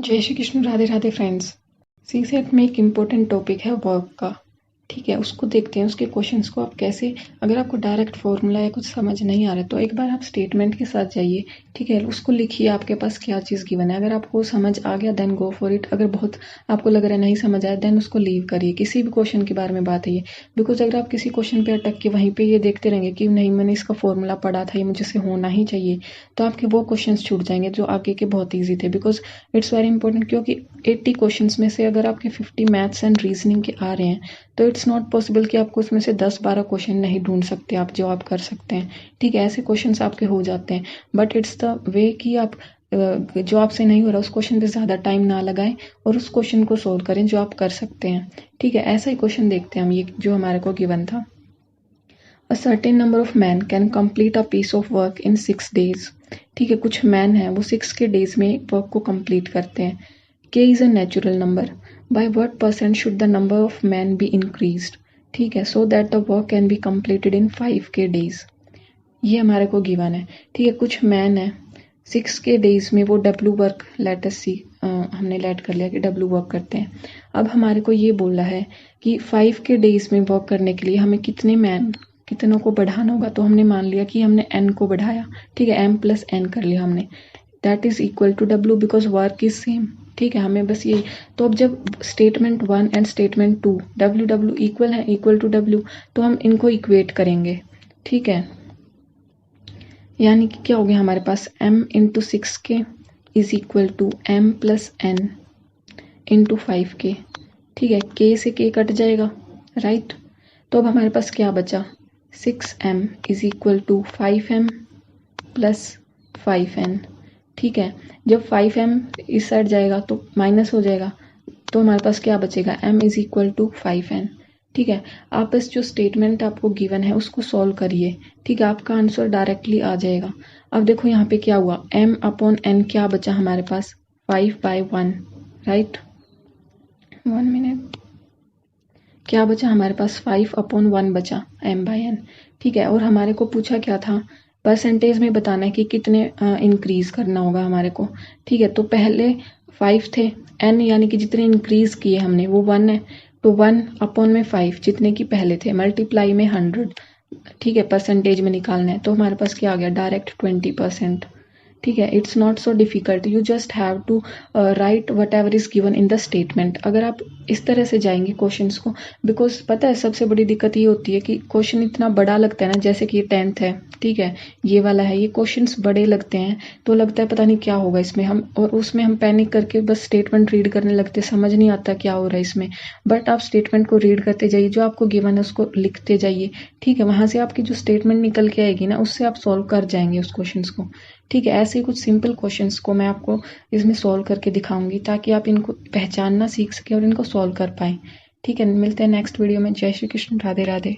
जय श्री कृष्ण, राधे राधे फ्रेंड्स। सी सेट में एक इम्पोर्टेंट टॉपिक है वर्क का। ठीक है, उसको देखते हैं, उसके क्वेश्चंस को आप कैसे, अगर आपको डायरेक्ट फॉर्मूला या कुछ समझ नहीं आ रहा है तो एक बार आप स्टेटमेंट के साथ जाइए। ठीक है, उसको लिखिए आपके पास क्या चीज़ गिवन है। अगर आपको समझ आ गया देन गो फॉर इट। अगर बहुत आपको लग रहा है नहीं समझ आया देन उसको लीव करिए। किसी भी क्वेश्चन के बारे में बात है ये, बिकॉज अगर आप किसी क्वेश्चन पे अटक के वहीं पे ये देखते रहेंगे कि नहीं मैंने इसका फॉर्मूला पढ़ा था, ये मुझे से होना ही चाहिए, तो आपके वो क्वेश्चन छूट जाएंगे जो आगे के बहुत ईजी थे। बिकॉज इट्स वेरी इंपॉर्टेंट, क्योंकि 80 क्वेश्चंस में से अगर आपके 50 मैथ्स एंड रीजनिंग के आ रहे हैं तो इट्स नॉट पॉसिबल कि आपको उसमें से 10-12 क्वेश्चन नहीं ढूंढ सकते आप जो आप कर सकते हैं। ठीक है, ऐसे क्वेश्चंस आपके हो जाते हैं, बट इट्स द वे कि आप जो आपसे नहीं हो रहा उस क्वेश्चन पे ज़्यादा टाइम ना लगाएं और उस क्वेश्चन को सोल्व करें जो आप कर सकते हैं। ठीक है, ऐसा ही क्वेश्चन देखते हैं हम, ये जो हमारे को गिवन था। A certain number of man can complete a piece of work in 6 days। ठीक है, कुछ मैन है वो 6 के डेज में वर्क को कंप्लीट करते हैं। K is a natural number. By what percent should the number of men be increased? ठीक है, so that the work can be completed in 5K days. ये हमारे को गिवन है। ठीक है, कुछ मैन है 6K डेज में वो W वर्क लेट अस सी, हमने लेट कर लिया कि W वर्क करते हैं। अब हमारे को ये बोला है कि 5K डेज में वर्क करने के लिए हमें कितनों को बढ़ाना होगा। तो हमने मान लिया कि हमने n को बढ़ाया। ठीक है, m प्लस n कर लिया हमने, that is equal to W because work is same. ठीक है, हमें बस ये, तो अब जब statement 1 and statement 2 W equal है, इक्वल टू W, तो हम इनको इक्वेट करेंगे। ठीक है, यानी कि क्या हो गया हमारे पास m into 6K is equal to m plus n into 5K। ठीक है, K से K कट जाएगा, राइट। तो अब हमारे पास क्या बचा, 6m is equal to 5m plus 5n। ठीक है, जब 5m इस साइड जाएगा तो माइनस हो जाएगा, तो हमारे पास क्या बचेगा, m is equal to 5n। ठीक है, आप इस जो स्टेटमेंट आपको गिवन है उसको सॉल्व करिए। ठीक है, आपका आंसर डायरेक्टली आ जाएगा। अब देखो यहाँ पे क्या हुआ, m अपॉन n क्या बचा हमारे पास, 5/1, राइट। 1 मिनट, क्या बचा हमारे पास, 5/1 बचा m/n। ठीक है, और हमारे को पूछा क्या था, परसेंटेज में बताना है कि कितने इंक्रीज करना होगा हमारे को। ठीक है, तो पहले 5 थे, n यानी कि जितने इंक्रीज किए हमने वो 1 है, तो 1/5 जितने की पहले थे मल्टीप्लाई में 100। ठीक है, परसेंटेज में निकालना है, तो हमारे पास क्या आ गया, डायरेक्ट 20%। ठीक है, it's not so difficult, you just have to write whatever is given in the statement. अगर आप इस तरह से जाएंगे क्वेश्चंस को, बिकॉज पता है सबसे बड़ी दिक्कत ये होती है कि क्वेश्चन इतना बड़ा लगता है ना, जैसे कि ये 10th है, ठीक है, ये वाला है, ये क्वेश्चंस बड़े लगते हैं तो लगता है पता नहीं क्या होगा इसमें, हम और उसमें हम पैनिक करके बस स्टेटमेंट रीड करने लगते, समझ नहीं आता क्या हो रहा है इसमें। बट आप स्टेटमेंट को रीड करते जाइए, जो आपको गिवन है उसको लिखते जाइए। ठीक है, वहां से आपकी जो स्टेटमेंट निकल के आएगी ना, उससे आप सॉल्व कर जाएंगे उस क्वेश्चंस को। ठीक है, ऐसे ही कुछ सिंपल क्वेश्चंस को मैं आपको इसमें सॉल्व करके दिखाऊंगी ताकि आप इनको पहचानना सीख सकें और इनको सॉल्व कर पाएं। ठीक है, मिलते हैं नेक्स्ट वीडियो में। जय श्री कृष्ण, राधे राधे।